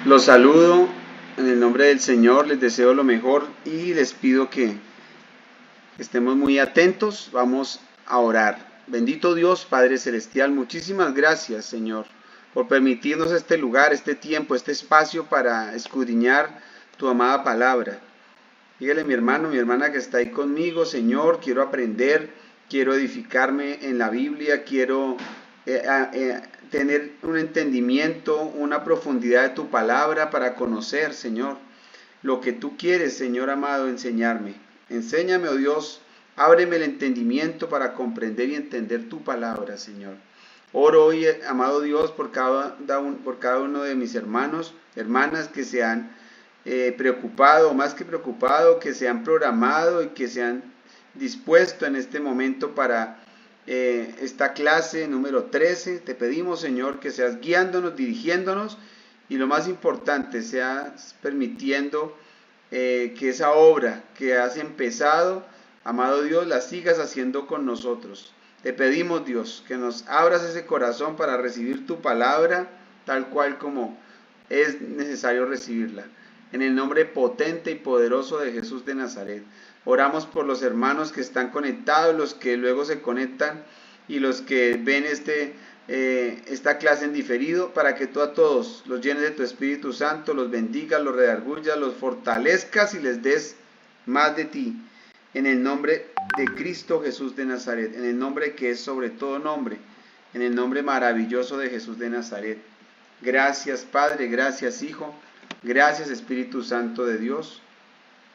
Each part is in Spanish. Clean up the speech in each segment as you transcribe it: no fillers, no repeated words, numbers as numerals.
Los saludo en el nombre del Señor, les deseo lo mejor y les pido que estemos muy atentos. Vamos a orar. Bendito Dios, Padre Celestial, muchísimas gracias, Señor, por permitirnos este lugar, este tiempo, este espacio para escudriñar tu amada palabra. Dígale a mi hermano, mi hermana que está ahí conmigo, Señor, quiero aprender, quiero edificarme en la Biblia, quiero tener un entendimiento, una profundidad de tu palabra para conocer, Señor, lo que tú quieres, Señor amado, enseñarme. Enséñame, oh Dios, ábreme el entendimiento para comprender y entender tu palabra, Señor. Oro hoy, amado Dios, por cada uno de mis hermanos, hermanas que se han preocupado, o más que preocupado, que se han programado y que se han dispuesto en este momento para esta clase número 13. Te pedimos, Señor, que seas guiándonos, dirigiéndonos y lo más importante, seas permitiendo que esa obra que has empezado, amado Dios, la sigas haciendo con nosotros. Te pedimos, Dios, que nos abras ese corazón para recibir tu palabra tal cual como es necesario recibirla. En el nombre potente y poderoso de Jesús de Nazaret. Oramos por los hermanos que están conectados, los que luego se conectan y los que ven esta clase en diferido, para que tú a todos los llenes de tu Espíritu Santo, los bendigas, los redargullas, los fortalezcas y les des más de ti. En el nombre de Cristo Jesús de Nazaret, en el nombre que es sobre todo nombre, en el nombre maravilloso de Jesús de Nazaret. Gracias Padre, gracias Hijo, gracias Espíritu Santo de Dios.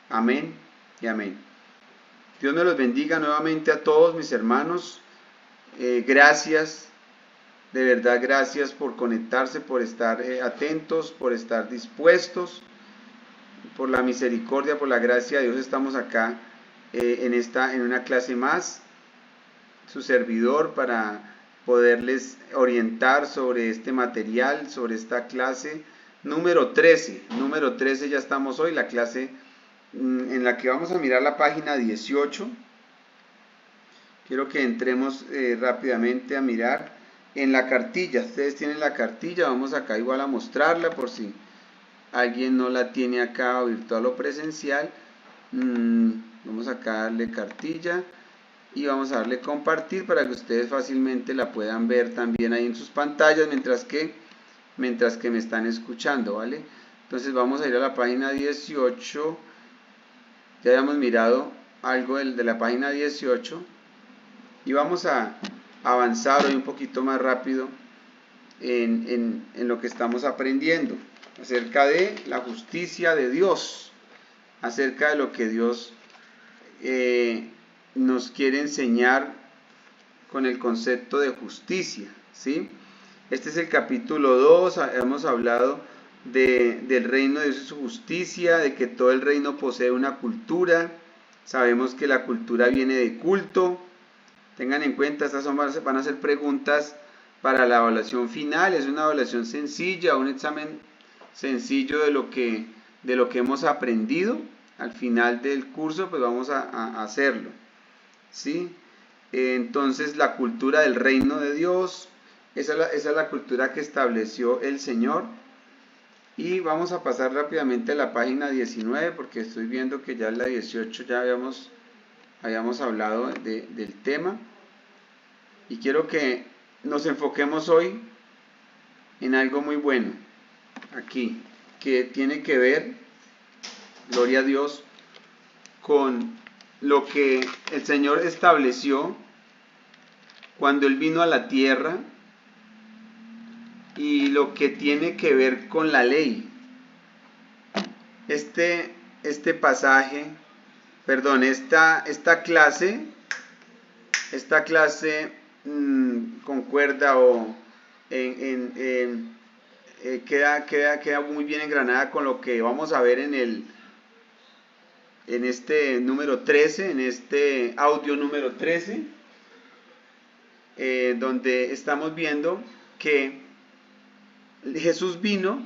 Amén y amén. Dios me los bendiga nuevamente a todos mis hermanos. Gracias, de verdad gracias por conectarse, por estar atentos, por estar dispuestos, por la misericordia, por la gracia de Dios estamos acá en una clase más. Su servidor para poderles orientar sobre este material, sobre esta clase número 13. Número 13 ya estamos hoy, la clase en la que vamos a mirar la página 18. Quiero que entremos rápidamente a mirar en la cartilla. Ustedes tienen la cartilla, vamos acá igual a mostrarla por si alguien no la tiene acá o virtual o presencial. Vamos acá a darle cartilla y vamos a darle compartir para que ustedes fácilmente la puedan ver también ahí en sus pantallas mientras que me están escuchando, ¿vale? Entonces vamos a ir a la página 18. Ya habíamos mirado algo de la página 18 y vamos a avanzar hoy un poquito más rápido en lo que estamos aprendiendo acerca de la justicia de Dios, acerca de lo que Dios nos quiere enseñar con el concepto de justicia, ¿sí? Este es el capítulo 2, hemos hablado del reino de su justicia, de que todo el reino posee una cultura. Sabemos que la cultura viene de culto. Tengan en cuenta, estas van a ser preguntas para la evaluación final. Es una evaluación sencilla, un examen sencillo de lo que hemos aprendido. Al final del curso pues vamos a hacerlo, ¿sí? Entonces la cultura del reino de Dios, esa es la cultura que estableció el Señor. Y vamos a pasar rápidamente a la página 19 porque estoy viendo que ya en la 18 ya habíamos hablado del tema. Y quiero que nos enfoquemos hoy en algo muy bueno aquí, que tiene que ver, gloria a Dios, con lo que el Señor estableció cuando Él vino a la tierra y lo que tiene que ver con la ley. Este pasaje, perdón, esta clase concuerda o queda muy bien engranada con lo que vamos a ver en este número 13, en este audio número 13, donde estamos viendo que Jesús vino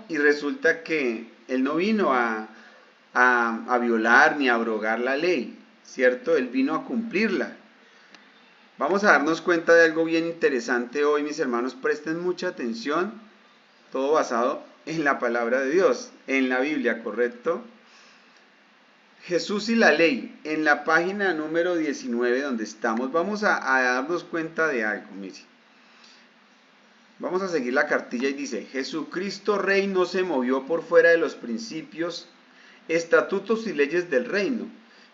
y resulta que Él no vino a violar ni a abrogar la ley, ¿cierto? Él vino a cumplirla. Vamos a darnos cuenta de algo bien interesante hoy, mis hermanos, presten mucha atención todo basado en la palabra de Dios, en la Biblia, ¿correcto? Jesús y la ley, en la página número 19 donde estamos, vamos a darnos cuenta de algo, mire. Vamos a seguir la cartilla y dice, Jesucristo Rey no se movió por fuera de los principios, estatutos y leyes del reino,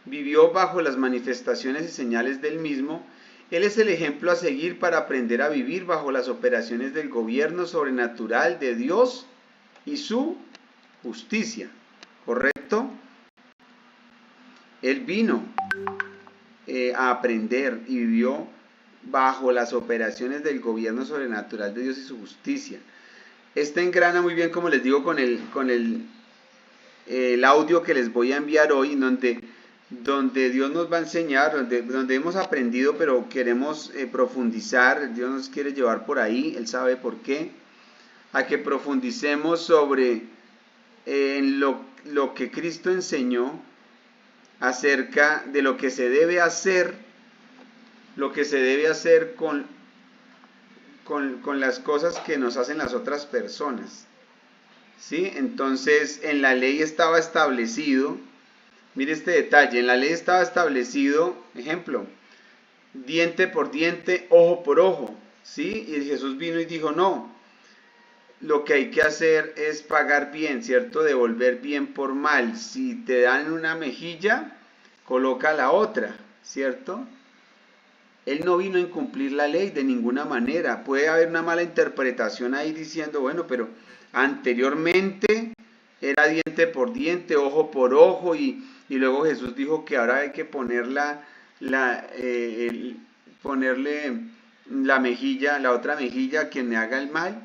vivió bajo las manifestaciones y señales del mismo. Él es el ejemplo a seguir para aprender a vivir bajo las operaciones del gobierno sobrenatural de Dios y su justicia, ¿correcto? Él vino a aprender y vivió bajo las operaciones del gobierno sobrenatural de Dios y su justicia. Este engrana muy bien, como les digo, con el audio que les voy a enviar hoy, donde Dios nos va a enseñar, donde hemos aprendido, pero queremos profundizar. Dios nos quiere llevar por ahí, Él sabe por qué, a que profundicemos sobre lo que Cristo enseñó acerca de lo que se debe hacer, con las cosas que nos hacen las otras personas, ¿sí? Entonces, en la ley estaba establecido, mire este detalle, en la ley estaba establecido, ejemplo, diente por diente, ojo por ojo, ¿sí? Y Jesús vino y dijo, no, lo que hay que hacer es pagar bien, ¿cierto? Devolver bien por mal. Si te dan una mejilla, coloca la otra, ¿cierto? Él no vino a incumplir la ley de ninguna manera. Puede haber una mala interpretación ahí diciendo, bueno, pero anteriormente era diente por diente, ojo por ojo, y luego Jesús dijo que ahora hay que ponerle la mejilla, la otra mejilla a quien me haga el mal.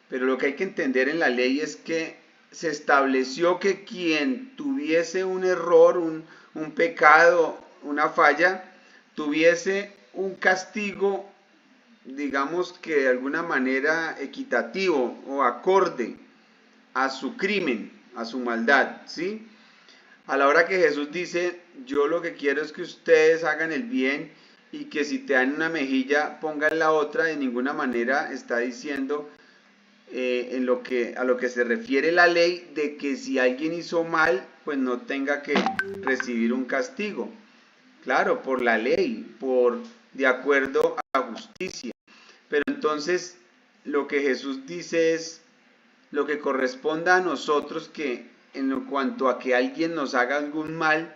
Pero lo que hay que entender en la ley es que se estableció que quien tuviese un error, un pecado, una falla, tuviese un castigo, digamos que de alguna manera equitativo o acorde a su crimen, a su maldad, ¿sí? A la hora que Jesús dice, yo lo que quiero es que ustedes hagan el bien y que si te dan una mejilla pongan la otra, de ninguna manera está diciendo a lo que se refiere la ley, de que si alguien hizo mal, pues no tenga que recibir un castigo. Claro, por la ley, de acuerdo a la justicia. Pero entonces lo que Jesús dice es lo que corresponda a nosotros, que en cuanto a que alguien nos haga algún mal,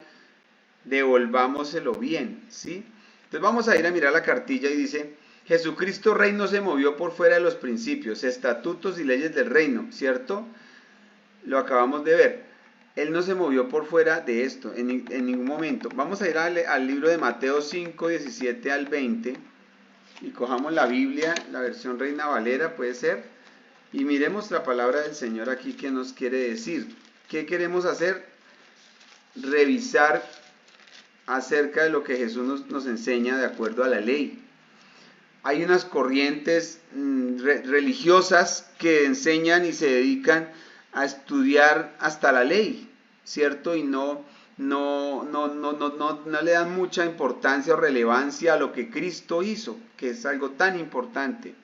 devolvámoselo bien, ¿sí? Entonces vamos a ir a mirar la cartilla y dice, Jesucristo Rey no se movió por fuera de los principios, estatutos y leyes del reino, ¿cierto? Lo acabamos de ver. Él no se movió por fuera de esto en ningún momento. Vamos a ir al libro de Mateo 5, 17 al 20 y cojamos la Biblia, la versión Reina Valera puede ser, y miremos la palabra del Señor aquí que nos quiere decir. ¿Qué queremos hacer? Revisar acerca de lo que Jesús nos enseña de acuerdo a la ley. Hay unas corrientes religiosas que enseñan y se dedican a estudiar hasta la ley, ¿cierto? Y no le dan mucha importancia o relevancia a lo que Cristo hizo, que es algo tan importante.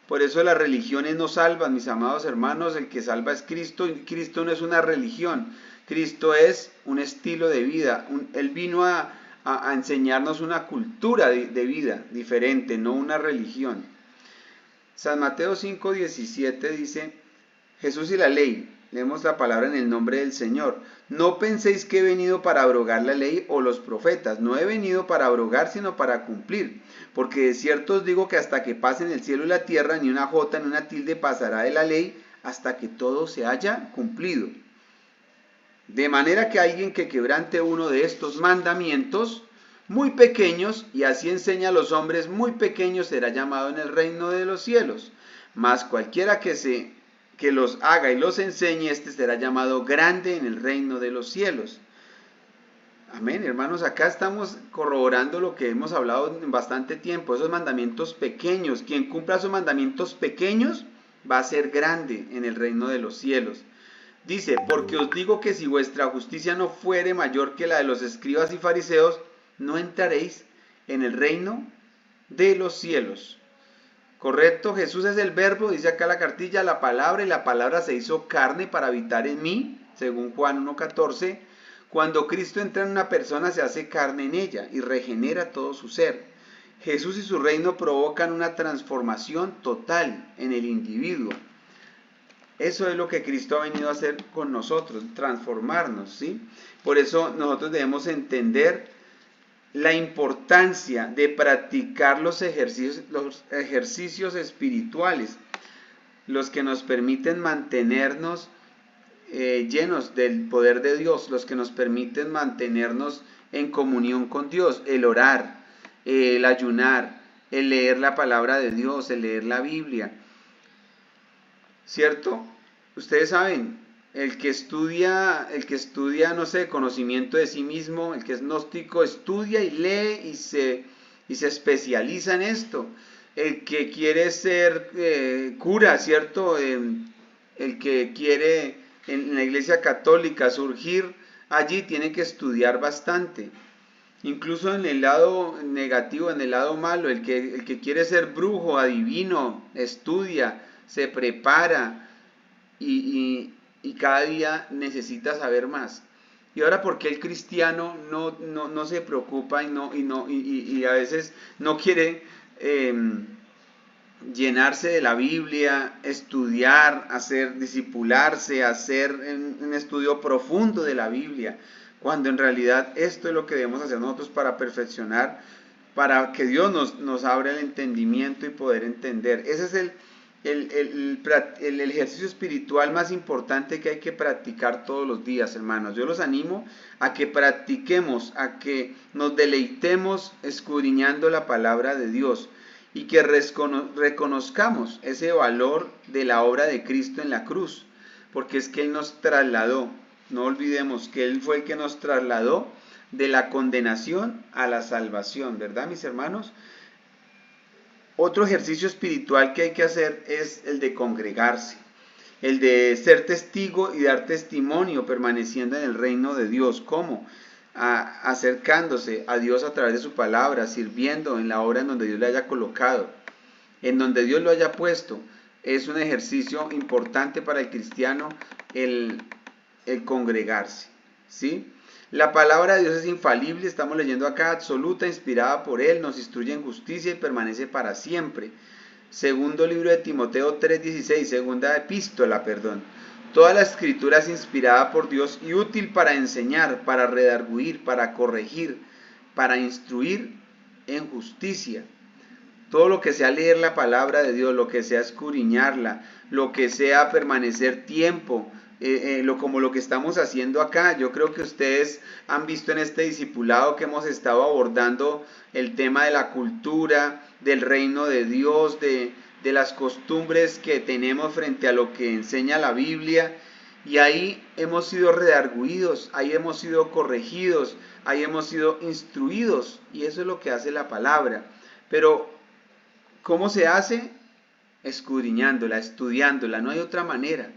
Por eso las religiones no salvan, mis amados hermanos. El que salva es Cristo, y Cristo no es una religión. Cristo es un estilo de vida. Él vino a enseñarnos una cultura de vida diferente, no una religión. San Mateo 5:17 dice, Jesús y la ley, leemos la palabra en el nombre del Señor. No penséis que he venido para abrogar la ley o los profetas. No he venido para abrogar, sino para cumplir. Porque de cierto os digo que hasta que pasen el cielo y la tierra, ni una jota ni una tilde pasará de la ley, hasta que todo se haya cumplido. De manera que alguien que quebrante uno de estos mandamientos muy pequeños, y así enseña a los hombres muy pequeños, será llamado en el reino de los cielos. Mas cualquiera que los haga y los enseñe, este será llamado grande en el reino de los cielos. Amén, hermanos, acá estamos corroborando lo que hemos hablado en bastante tiempo, esos mandamientos pequeños. Quien cumpla esos mandamientos pequeños va a ser grande en el reino de los cielos. Dice, porque os digo que si vuestra justicia no fuere mayor que la de los escribas y fariseos, no entraréis en el reino de los cielos. ¿Correcto? Jesús es el verbo, dice acá la cartilla, la palabra, y la palabra se hizo carne para habitar en mí, según Juan 1:14. Cuando Cristo entra en una persona, se hace carne en ella y regenera todo su ser. Jesús y su reino provocan una transformación total en el individuo. Eso es lo que Cristo ha venido a hacer con nosotros, transformarnos, ¿sí? Por eso nosotros debemos entender la importancia de practicar los ejercicios espirituales, los que nos permiten mantenernos llenos del poder de Dios, los que nos permiten mantenernos en comunión con Dios, el orar, el ayunar, el leer la palabra de Dios, el leer la Biblia. ¿Cierto? Ustedes saben, el que estudia, no sé, conocimiento de sí mismo, el que es gnóstico, estudia y lee y se especializa en esto. El que quiere ser cura, ¿cierto? El que quiere en la iglesia católica surgir allí tiene que estudiar bastante. Incluso en el lado negativo, en el lado malo, el que quiere ser brujo, adivino, estudia, se prepara y cada día necesita saber más. Y ahora, ¿por qué el cristiano no se preocupa y a veces no quiere llenarse de la Biblia, estudiar, discipularse, hacer un estudio profundo de la Biblia? Cuando en realidad esto es lo que debemos hacer nosotros para perfeccionar, para que Dios nos abra el entendimiento y poder entender. Ese es el ejercicio espiritual más importante que hay que practicar todos los días, hermanos. Yo los animo a que practiquemos, a que nos deleitemos escudriñando la palabra de Dios y que reconozcamos ese valor de la obra de Cristo en la cruz, porque es que Él nos trasladó. No olvidemos que Él fue el que nos trasladó de la condenación a la salvación, ¿verdad, mis hermanos? Otro ejercicio espiritual que hay que hacer es el de congregarse, el de ser testigo y dar testimonio permaneciendo en el reino de Dios. ¿Cómo? Acercándose a Dios a través de su palabra, sirviendo en la obra en donde Dios le haya colocado, en donde Dios lo haya puesto. Es un ejercicio importante para el cristiano el congregarse, ¿sí? La palabra de Dios es infalible, estamos leyendo acá, absoluta, inspirada por Él, nos instruye en justicia y permanece para siempre. Segundo libro de Timoteo 3:16, segunda epístola, perdón. Toda la escritura es inspirada por Dios y útil para enseñar, para redarguir, para corregir, para instruir en justicia. Todo lo que sea leer la palabra de Dios, lo que sea escudriñarla, lo que sea permanecer tiempo, como lo que estamos haciendo acá. Yo creo que ustedes han visto en este discipulado que hemos estado abordando el tema de la cultura, del reino de Dios, de las costumbres que tenemos frente a lo que enseña la Biblia. Y ahí hemos sido redarguidos, ahí hemos sido corregidos, ahí hemos sido instruidos. Y eso es lo que hace la palabra. Pero ¿cómo se hace? Escudriñándola, estudiándola, no hay otra manera.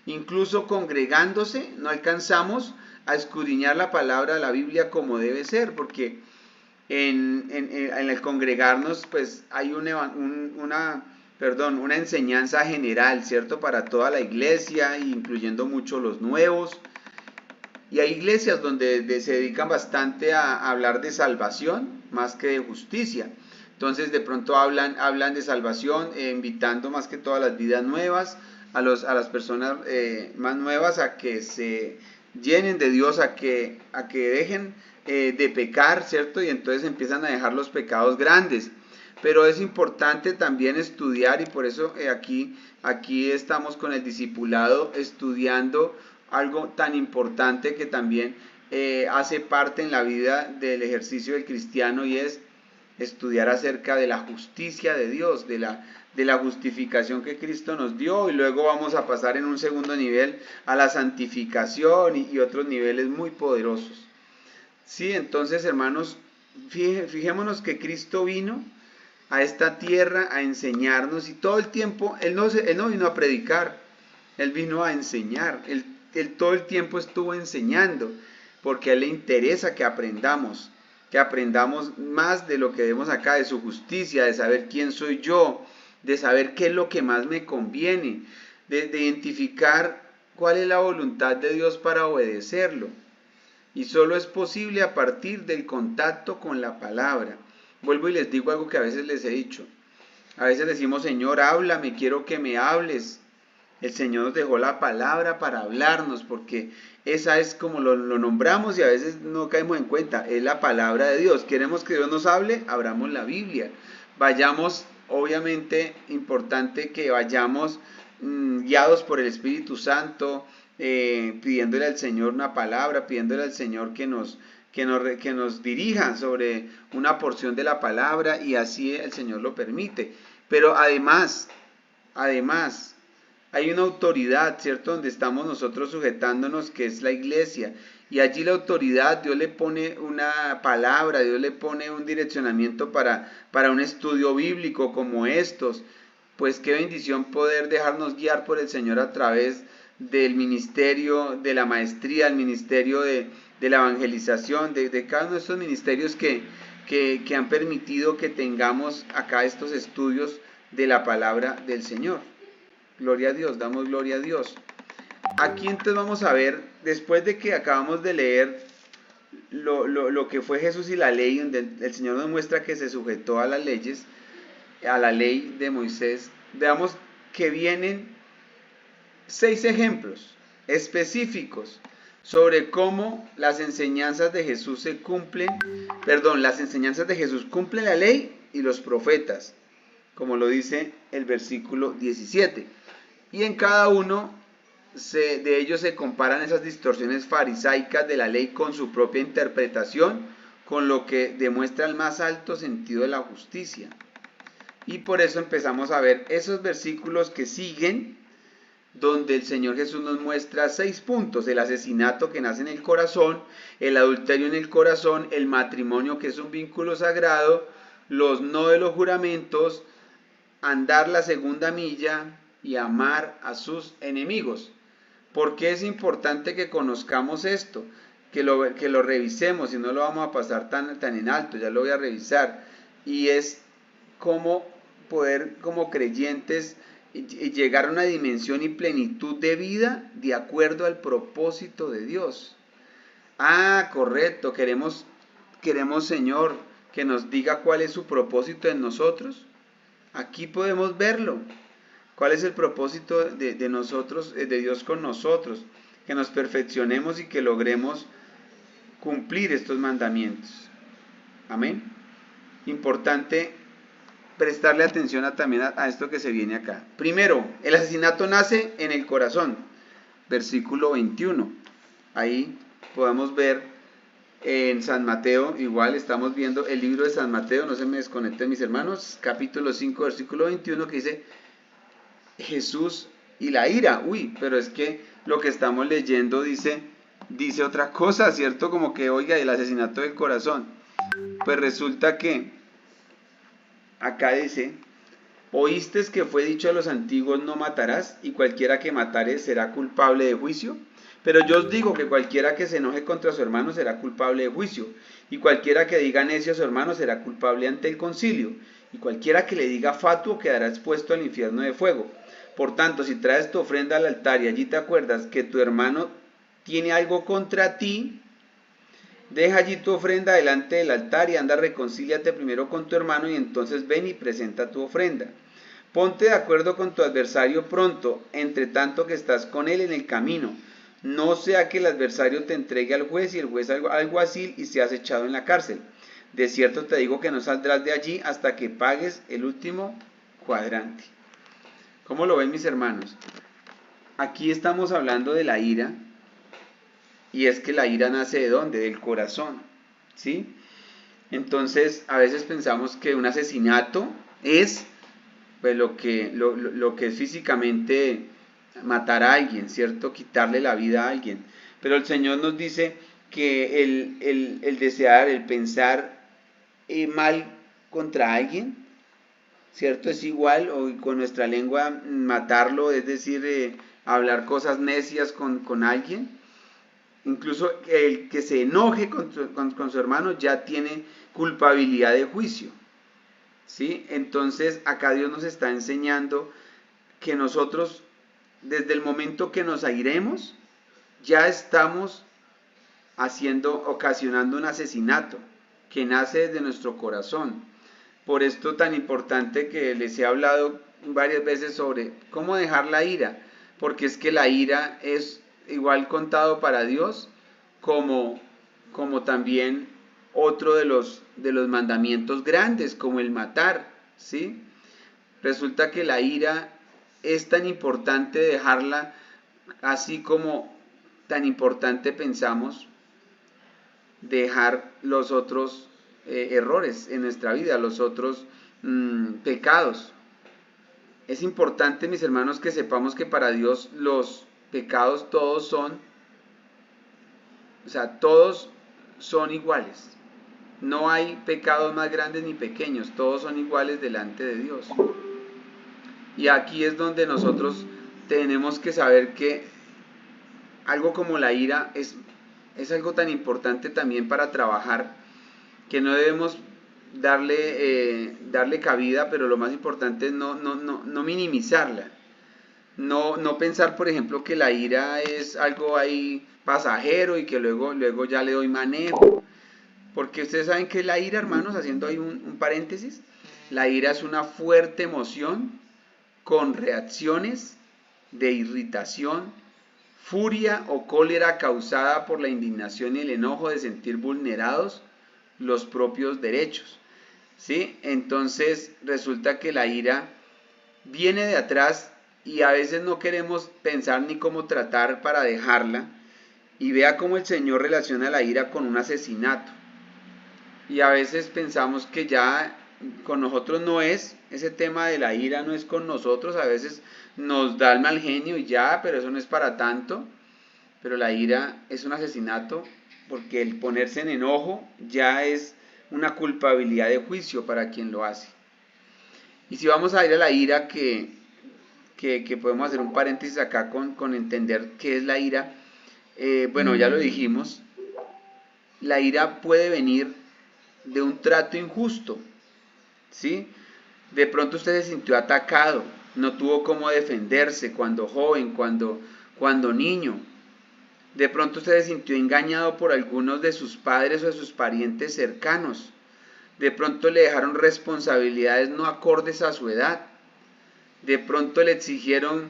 Incluso congregándose no alcanzamos a escudriñar la palabra de la Biblia como debe ser, porque en el congregarnos pues hay una enseñanza general, ¿cierto? Para toda la iglesia, incluyendo mucho los nuevos. Y hay iglesias donde se dedican bastante a hablar de salvación más que de justicia. Entonces de pronto hablan de salvación, invitando más que todas las vidas nuevas, a las personas más nuevas a que se llenen de Dios, a que dejen de pecar, ¿cierto? Y entonces empiezan a dejar los pecados grandes. Pero es importante también estudiar, y por eso aquí estamos con el discipulado estudiando algo tan importante que también hace parte en la vida del ejercicio del cristiano, y es estudiar acerca de la justicia de Dios, de la justificación que Cristo nos dio, y luego vamos a pasar en un segundo nivel a la santificación y otros niveles muy poderosos. Sí, entonces, hermanos, fijémonos que Cristo vino a esta tierra a enseñarnos, y todo el tiempo Él no vino a predicar, Él vino a enseñar. Él todo el tiempo estuvo enseñando, porque a Él le interesa que aprendamos más de lo que vemos acá, de su justicia, de saber quién soy yo, de saber qué es lo que más me conviene, de identificar cuál es la voluntad de Dios para obedecerlo. Y solo es posible a partir del contacto con la palabra. Vuelvo y les digo algo que a veces les he dicho. A veces decimos, Señor, háblame, quiero que me hables. El Señor nos dejó la palabra para hablarnos, porque esa es como lo nombramos y a veces no caemos en cuenta. Es la palabra de Dios. Queremos que Dios nos hable, abramos la Biblia. Vayamos, obviamente, importante que vayamos guiados por el Espíritu Santo, pidiéndole al Señor una palabra, pidiéndole al Señor que nos dirija sobre una porción de la palabra, y así el Señor lo permite. Pero además, hay una autoridad, ¿cierto? Donde estamos nosotros sujetándonos, que es la iglesia. Y allí la autoridad, Dios le pone una palabra, Dios le pone un direccionamiento para un estudio bíblico como estos. Pues qué bendición poder dejarnos guiar por el Señor a través del ministerio, de la maestría, el ministerio de la evangelización, de cada uno de estos ministerios que han permitido que tengamos acá estos estudios de la palabra del Señor. Gloria a Dios, damos gloria a Dios. Aquí entonces vamos a ver, después de que acabamos de leer lo que fue Jesús y la ley, donde el Señor nos muestra que se sujetó a las leyes, a la ley de Moisés, veamos que vienen 6 ejemplos específicos sobre cómo las enseñanzas de Jesús las enseñanzas de Jesús cumplen la ley y los profetas, como lo dice el versículo 17. Y en cada uno de ellos se comparan esas distorsiones farisaicas de la ley con su propia interpretación, con lo que demuestra el más alto sentido de la justicia. Y por eso empezamos a ver esos versículos que siguen, donde el Señor Jesús nos muestra 6 puntos: el asesinato que nace en el corazón, el adulterio en el corazón, el matrimonio que es un vínculo sagrado, los no de los juramentos, andar la segunda milla y amar a sus enemigos. ¿Por qué es importante que conozcamos esto? Que lo revisemos, y no lo vamos a pasar tan en alto, ya lo voy a revisar. Y es cómo poder, como creyentes, llegar a una dimensión y plenitud de vida de acuerdo al propósito de Dios. Correcto, queremos, Señor, que nos diga cuál es su propósito en nosotros. Aquí podemos verlo. ¿Cuál es el propósito de nosotros, de Dios con nosotros? Que nos perfeccionemos y que logremos cumplir estos mandamientos. Amén. Importante prestarle atención también a esto que se viene acá. Primero, el asesinato nace en el corazón. Versículo 21. Ahí podemos ver en San Mateo, igual estamos viendo el libro de San Mateo, no se me desconecten mis hermanos, capítulo 5, versículo 21, que dice Jesús y la ira. Pero es que lo que estamos leyendo dice otra cosa, ¿cierto? Como que, oiga, el asesinato del corazón. Pues resulta que acá dice: ¿oíste que fue dicho a los antiguos, no matarás, y cualquiera que matare será culpable de juicio? Pero yo os digo que cualquiera que se enoje contra su hermano será culpable de juicio, y cualquiera que diga necio a su hermano será culpable ante el concilio, y cualquiera que le diga fatuo quedará expuesto al infierno de fuego. Por tanto, si traes tu ofrenda al altar y allí te acuerdas que tu hermano tiene algo contra ti, deja allí tu ofrenda delante del altar y anda, reconcíliate primero con tu hermano, y entonces ven y presenta tu ofrenda. Ponte de acuerdo con tu adversario pronto, entre tanto que estás con él en el camino. No sea que el adversario te entregue al juez y el juez al alguacil y seas echado en la cárcel. De cierto te digo que no saldrás de allí hasta que pagues el último cuadrante. ¿Cómo lo ven mis hermanos? Aquí estamos hablando de la ira, y es que la ira nace ¿de dónde? Del corazón, ¿sí? Entonces a veces pensamos que un asesinato es pues lo que es físicamente matar a alguien, ¿cierto? Quitarle la vida a alguien. Pero el Señor nos dice que el desear, el pensar mal contra alguien, ¿cierto? Es igual, o con nuestra lengua matarlo, es decir, hablar cosas necias con alguien. Incluso el que se enoje con su hermano ya tiene culpabilidad de juicio, ¿sí? Entonces acá Dios nos está enseñando que nosotros, desde el momento que nos airemos, ya estamos ocasionando un asesinato que nace desde nuestro corazón. Por esto tan importante que les he hablado varias veces sobre cómo dejar la ira, porque es que la ira es igual contado para Dios como, como también otro de los mandamientos grandes, como el matar, ¿sí? Resulta que la ira es tan importante dejarla, así como tan importante pensamos dejar los otros errores en nuestra vida, los otros pecados. Es importante, mis hermanos, que sepamos que para Dios los pecados todos son, o sea, todos son iguales. No hay pecados más grandes ni pequeños, todos son iguales delante de Dios. Y aquí es donde nosotros tenemos que saber que algo como la ira es algo tan importante también para trabajar, que no debemos darle cabida, pero lo más importante es no minimizarla. No pensar, por ejemplo, que la ira es algo ahí pasajero y que luego ya le doy manejo. Porque ustedes saben que la ira, hermanos, haciendo ahí un paréntesis, la ira es una fuerte emoción con reacciones de irritación, furia o cólera causada por la indignación y el enojo de sentir vulnerados los propios derechos. ¿Sí? Entonces resulta que la ira viene de atrás y a veces no queremos pensar ni cómo tratar para dejarla. Y vea cómo el Señor relaciona la ira con un asesinato. Y a veces pensamos que ya con nosotros no es, ese tema de la ira no es con nosotros, a veces nos da el mal genio y ya, pero eso no es para tanto. Pero la ira es un asesinato porque el ponerse en enojo ya es una culpabilidad de juicio para quien lo hace. Y si vamos a ir a la ira, que podemos hacer un paréntesis acá con entender qué es la ira, bueno, ya lo dijimos, la ira puede venir de un trato injusto, ¿sí? De pronto usted se sintió atacado, no tuvo cómo defenderse cuando joven, cuando niño. De pronto usted se sintió engañado por algunos de sus padres o de sus parientes cercanos. De pronto le dejaron responsabilidades no acordes a su edad. De pronto le exigieron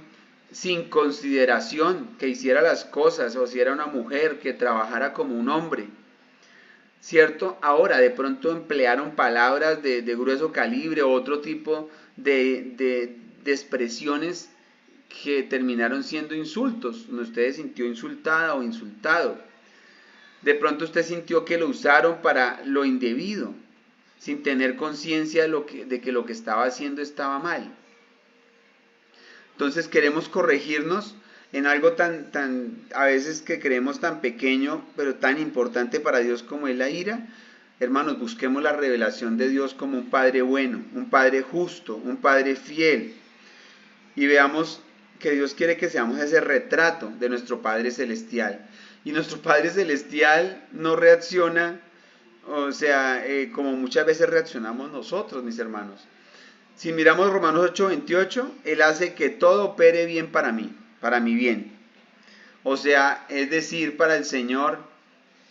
sin consideración que hiciera las cosas, o si era una mujer, que trabajara como un hombre. ¿Cierto? Ahora de pronto emplearon palabras de grueso calibre o otro tipo de expresiones que terminaron siendo insultos. Usted se sintió insultada o insultado. De pronto usted sintió que lo usaron para lo indebido, sin tener conciencia de que lo que estaba haciendo estaba mal. Entonces queremos corregirnos en algo a veces que creemos tan pequeño, pero tan importante para Dios como es la ira. Hermanos, busquemos la revelación de Dios como un Padre bueno, un Padre justo, un Padre fiel. Y veamos que Dios quiere que seamos ese retrato de nuestro Padre Celestial. Y nuestro Padre Celestial no reacciona, o sea, como muchas veces reaccionamos nosotros, mis hermanos. Si miramos Romanos 8:28, Él hace que todo opere bien para mí, para mi bien. O sea, es decir, para el Señor,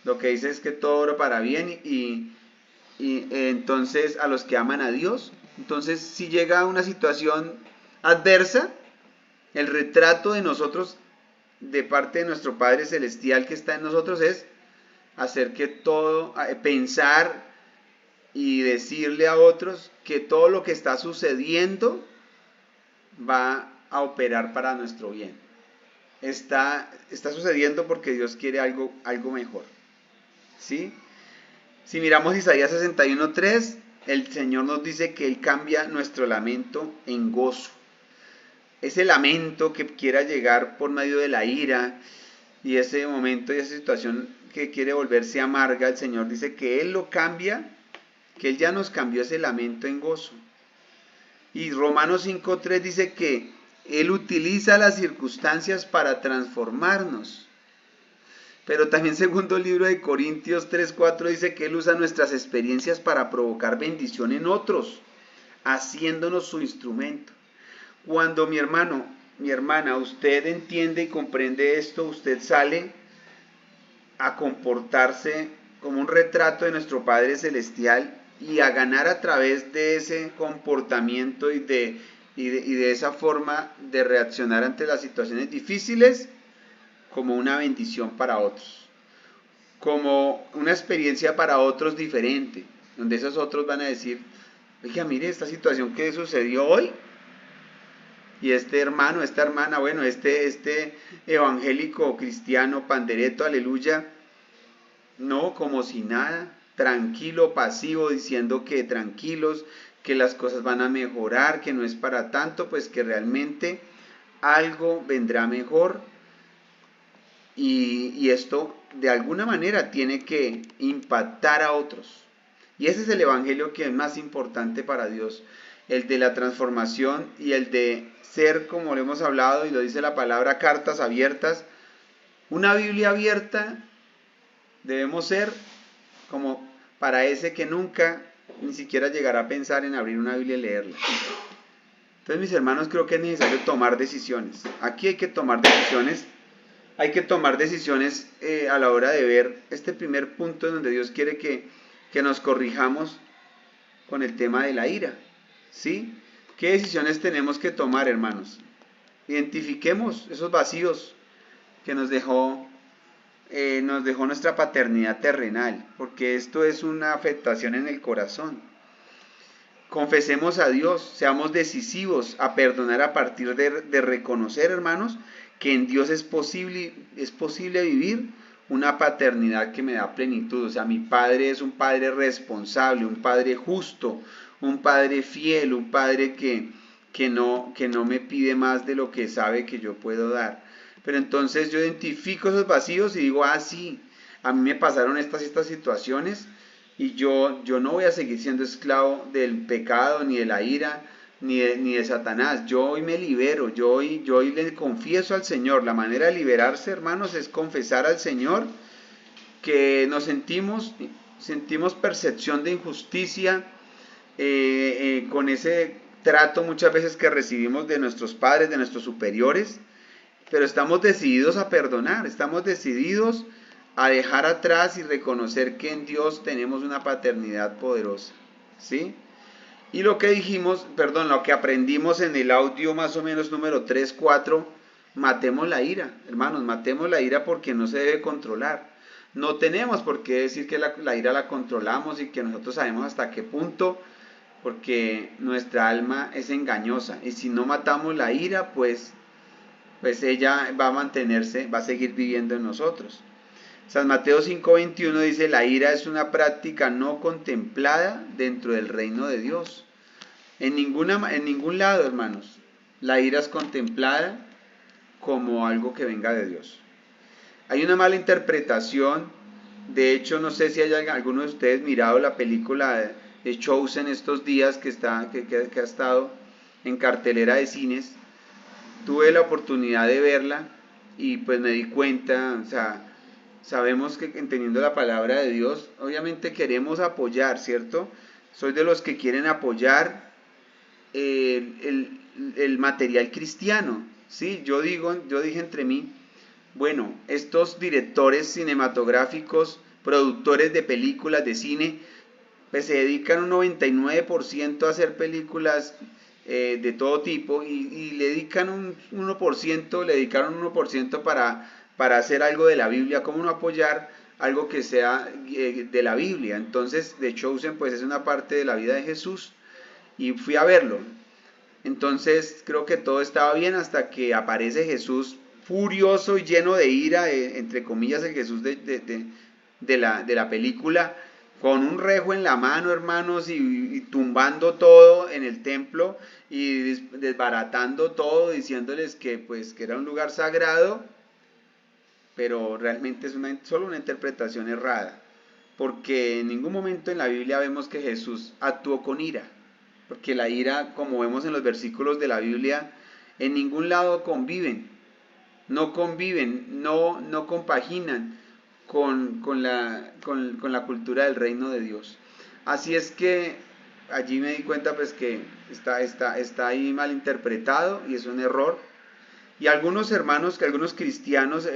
lo que dice es que todo obra para bien y entonces a los que aman a Dios. Entonces, si llega una situación adversa, el retrato de nosotros, de parte de nuestro Padre Celestial que está en nosotros, es hacer que todo, pensar y decirle a otros que todo lo que está sucediendo va a operar para nuestro bien. Está sucediendo porque Dios quiere algo mejor. ¿Sí? Si miramos Isaías 61:3, el Señor nos dice que Él cambia nuestro lamento en gozo. Ese lamento que quiera llegar por medio de la ira y ese momento y esa situación que quiere volverse amarga, el Señor dice que Él lo cambia, que Él ya nos cambió ese lamento en gozo. Y Romanos 5:3 dice que Él utiliza las circunstancias para transformarnos. Pero también segundo libro de Corintios 3:4 dice que Él usa nuestras experiencias para provocar bendición en otros. haciéndonos su instrumento. Cuando mi hermano, mi hermana, usted entiende y comprende esto, usted sale a comportarse como un retrato de nuestro Padre Celestial y a ganar a través de ese comportamiento y de esa forma de reaccionar ante las situaciones difíciles como una bendición para otros, como una experiencia para otros diferente, donde esos otros van a decir, oiga, mire esta situación que sucedió hoy, y este hermano, esta hermana, bueno, este evangélico cristiano pandereto, aleluya, no, como si nada, tranquilo, pasivo, diciendo que tranquilos, que las cosas van a mejorar, que no es para tanto, pues que realmente algo vendrá mejor y esto de alguna manera tiene que impactar a otros. Y ese es el evangelio que es más importante para Dios, el de la transformación y el de ser, como lo hemos hablado y lo dice la palabra, cartas abiertas. Una Biblia abierta debemos ser como para ese que nunca ni siquiera llegará a pensar en abrir una Biblia y leerla. Entonces, mis hermanos, creo que es necesario tomar decisiones. Aquí hay que tomar decisiones. Hay que tomar decisiones a la hora de ver este primer punto en donde Dios quiere que nos corrijamos con el tema de la ira. ¿Sí? ¿Qué decisiones tenemos que tomar, hermanos? Identifiquemos esos vacíos que nos dejó nuestra paternidad terrenal, porque esto es una afectación en el corazón. Confesemos a Dios, seamos decisivos a perdonar a partir de reconocer, hermanos, que en Dios es posible vivir una paternidad que me da plenitud. O sea, mi padre es un padre responsable, un padre justo, un padre fiel, un padre que no me pide más de lo que sabe que yo puedo dar. Pero entonces yo identifico esos vacíos y digo, sí, a mí me pasaron estas situaciones y yo no voy a seguir siendo esclavo del pecado, ni de la ira, ni de Satanás. Yo hoy me libero, yo hoy le confieso al Señor. La manera de liberarse, hermanos, es confesar al Señor que nos sentimos percepción de injusticia con ese trato muchas veces que recibimos de nuestros padres, de nuestros superiores, pero estamos decididos a perdonar, estamos decididos a dejar atrás y reconocer que en Dios tenemos una paternidad poderosa, ¿sí? Y lo que dijimos, lo que aprendimos en el audio más o menos número 3, 4, matemos la ira, hermanos, matemos la ira porque no se debe controlar. No tenemos por qué decir que la ira la controlamos y que nosotros sabemos hasta qué punto, porque nuestra alma es engañosa. Y si no matamos la ira, pues ella va a mantenerse, va a seguir viviendo en nosotros. San Mateo 5:21 dice, la ira es una práctica no contemplada dentro del reino de Dios. En ningún lado, hermanos, la ira es contemplada como algo que venga de Dios. Hay una mala interpretación. De hecho, no sé si hay alguno de ustedes mirado la película de Chosen estos días que ha estado en cartelera de cines. Tuve la oportunidad de verla y pues me di cuenta, o sea, sabemos que entendiendo la palabra de Dios, obviamente queremos apoyar, ¿cierto? Soy de los que quieren apoyar el material cristiano, ¿sí? Yo dije entre mí, bueno, estos directores cinematográficos, productores de películas de cine, pues se dedican un 99% a hacer películas de todo tipo y le dedican un 1%, le dedicaron un 1% para hacer algo de la Biblia. ¿Cómo no apoyar algo que sea de la Biblia? Entonces, The Chosen pues es una parte de la vida de Jesús y fui a verlo. Entonces creo que todo estaba bien hasta que aparece Jesús furioso y lleno de ira, entre comillas el Jesús de la película, con un rejo en la mano, hermanos, y tumbando todo en el templo y desbaratando todo, diciéndoles que era un lugar sagrado, pero realmente es solo una interpretación errada, porque en ningún momento en la Biblia vemos que Jesús actuó con ira, porque la ira, como vemos en los versículos de la Biblia, en ningún lado no compaginan con la cultura del reino de Dios. Así es que allí me di cuenta pues que está ahí mal interpretado y es un error. Y algunos hermanos, que algunos cristianos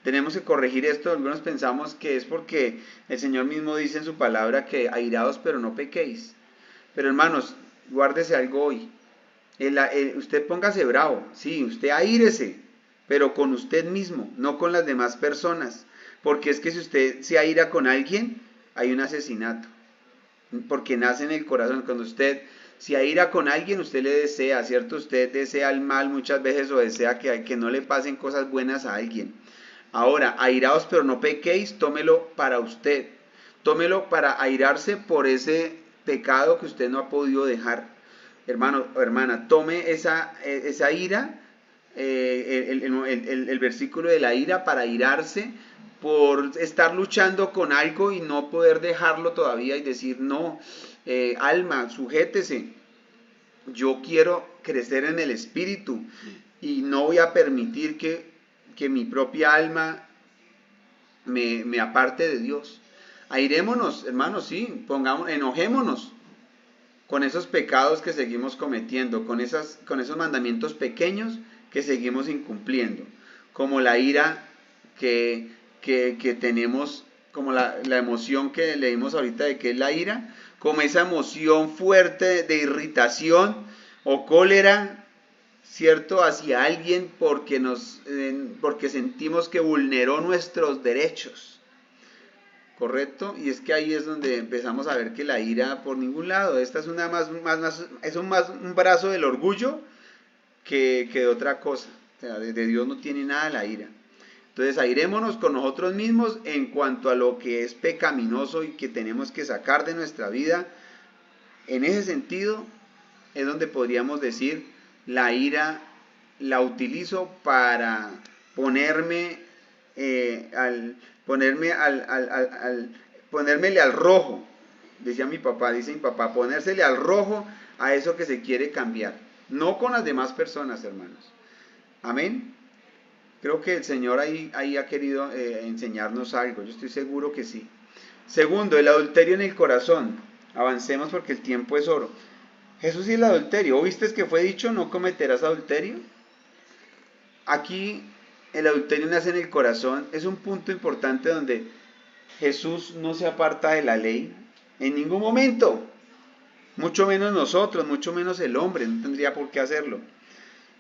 tenemos que corregir esto, algunos pensamos que es porque el Señor mismo dice en su palabra que airaos pero no pequéis. Pero hermanos, guárdese algo hoy. Usted póngase bravo, sí, usted aírese, pero con usted mismo, no con las demás personas. Porque es que si usted se aira con alguien, hay un asesinato. Porque nace en el corazón. Cuando usted se aira con alguien, usted le desea, ¿cierto? Usted desea el mal muchas veces o desea que no le pasen cosas buenas a alguien. Ahora, airaos pero no pequéis, tómelo para usted. Tómelo para airarse por ese pecado que usted no ha podido dejar. Hermano o hermana, tome esa ira, el versículo de la ira para airarse por estar luchando con algo y no poder dejarlo todavía y decir, no, alma, sujétese, yo quiero crecer en el espíritu y no voy a permitir que mi propia alma me aparte de Dios. Airémonos, hermanos, sí, enojémonos con esos pecados que seguimos cometiendo, con esos mandamientos pequeños que seguimos incumpliendo, como la ira que tenemos, como la emoción que leímos ahorita de que es la ira, como esa emoción fuerte de irritación o cólera, ¿cierto?, hacia alguien porque sentimos que vulneró nuestros derechos. ¿Correcto? Y es que ahí es donde empezamos a ver que la ira por ningún lado, esta es un brazo del orgullo que de otra cosa. O sea, de Dios no tiene nada la ira. Entonces airémonos con nosotros mismos en cuanto a lo que es pecaminoso y que tenemos que sacar de nuestra vida. En ese sentido es donde podríamos decir la ira la utilizo para ponerme ponérmele al rojo, dice mi papá, ponérsele al rojo a eso que se quiere cambiar, no con las demás personas, hermanos. Amén. Creo que el Señor ahí ha querido enseñarnos algo, yo estoy seguro que sí. Segundo, el adulterio en el corazón. Avancemos porque el tiempo es oro. Jesús y el adulterio. ¿Oíste que fue dicho no cometerás adulterio? Aquí el adulterio nace en el corazón. Es un punto importante donde Jesús no se aparta de la ley en ningún momento. Mucho menos nosotros, mucho menos el hombre. No tendría por qué hacerlo.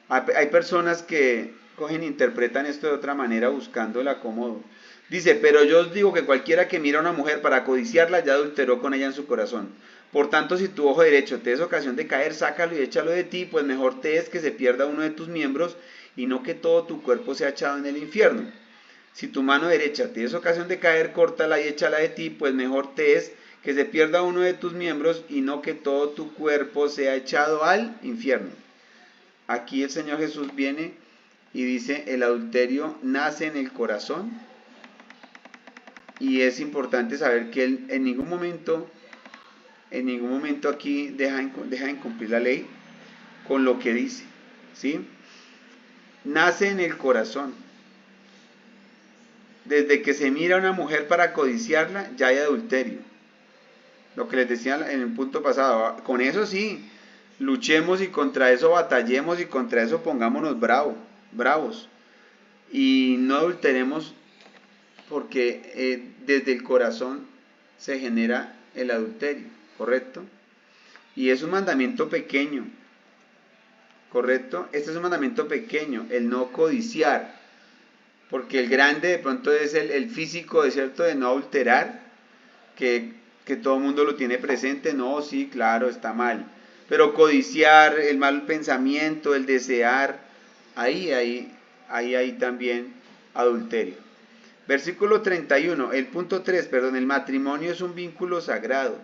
Hay personas que cogen e interpretan esto de otra manera buscando el acomodo. Dice, pero yo os digo que cualquiera que mira a una mujer para codiciarla ya adulteró con ella en su corazón. Por tanto, si tu ojo derecho te es ocasión de caer, sácalo y échalo de ti, pues mejor te es que se pierda uno de tus miembros y no que todo tu cuerpo sea echado en el infierno. Si tu mano derecha te es ocasión de caer, córtala y échala de ti, pues mejor te es que se pierda uno de tus miembros y no que todo tu cuerpo sea echado al infierno. Aquí el Señor Jesús viene y dice, el adulterio nace en el corazón y es importante saber que Él en ningún momento aquí deja de incumplir la ley con lo que dice, ¿sí? Nace en el corazón. Desde que se mira a una mujer para codiciarla, ya hay adulterio. Lo que les decía en el punto pasado, con eso sí, luchemos y contra eso batallemos y contra eso pongámonos bravos. Y no adulteremos porque desde el corazón se genera el adulterio, ¿correcto? Y es un mandamiento pequeño, ¿correcto? Este es un mandamiento pequeño, el no codiciar, porque el grande de pronto es el físico, ¿de cierto?, de no adulterar, que todo el mundo lo tiene presente, no, sí, claro, está mal. Pero codiciar, el mal pensamiento, el desear, ahí hay también adulterio. Versículo 31, el punto 3, perdón, el matrimonio es un vínculo sagrado.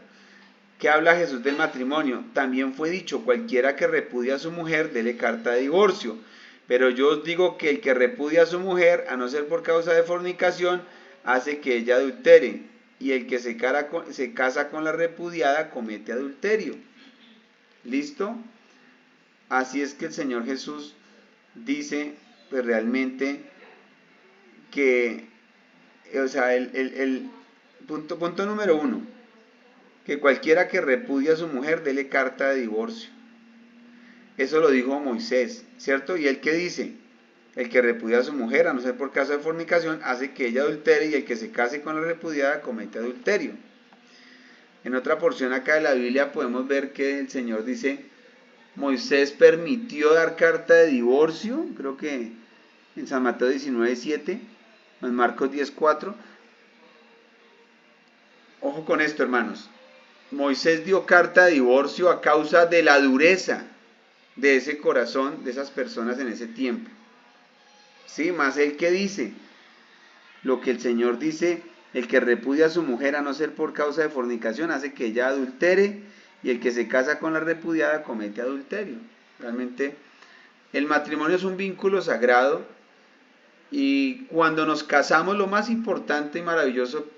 ¿Qué habla Jesús del matrimonio? También fue dicho, cualquiera que repudia a su mujer, dele carta de divorcio. Pero yo os digo que el que repudia a su mujer, a no ser por causa de fornicación, hace que ella adultere. Y el que se casa con la repudiada comete adulterio. ¿Listo? Así es que el Señor Jesús dice, pues realmente, que, o sea, el punto número 1, que cualquiera que repudia a su mujer dele carta de divorcio. Eso lo dijo Moisés, ¿cierto? ¿Y él qué dice? El que repudia a su mujer, a no ser por caso de fornicación, hace que ella adultere, y el que se case con la repudiada comete adulterio. En otra porción acá de la Biblia podemos ver que el Señor dice, Moisés permitió dar carta de divorcio, creo que en San Mateo 19:7, en Marcos 10:4. Ojo con esto, hermanos. Moisés dio carta de divorcio a causa de la dureza de ese corazón de esas personas en ese tiempo. Sí, más él que dice, lo que el Señor dice, el que repudia a su mujer a no ser por causa de fornicación hace que ella adultere, y el que se casa con la repudiada comete adulterio. Realmente el matrimonio es un vínculo sagrado, y cuando nos casamos, lo más importante y maravilloso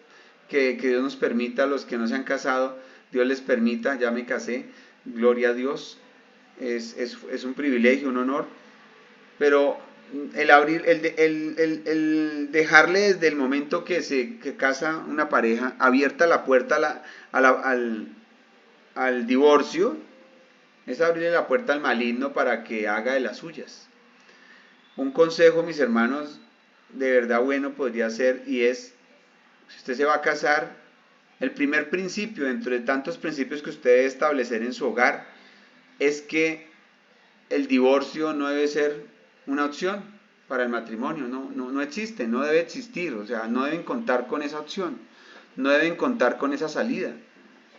que Dios nos permita, a los que no se han casado, Dios les permita, ya me casé, gloria a Dios, es un privilegio, un honor, pero el dejarle desde el momento que casa una pareja abierta la puerta al divorcio, es abrirle la puerta al maligno para que haga de las suyas. Un consejo, mis hermanos, de verdad bueno podría ser, y es, si usted se va a casar, el primer principio, dentro de tantos principios que usted debe establecer en su hogar, es que el divorcio no debe ser una opción para el matrimonio, no existe, no debe existir, o sea, no deben contar con esa opción, no deben contar con esa salida,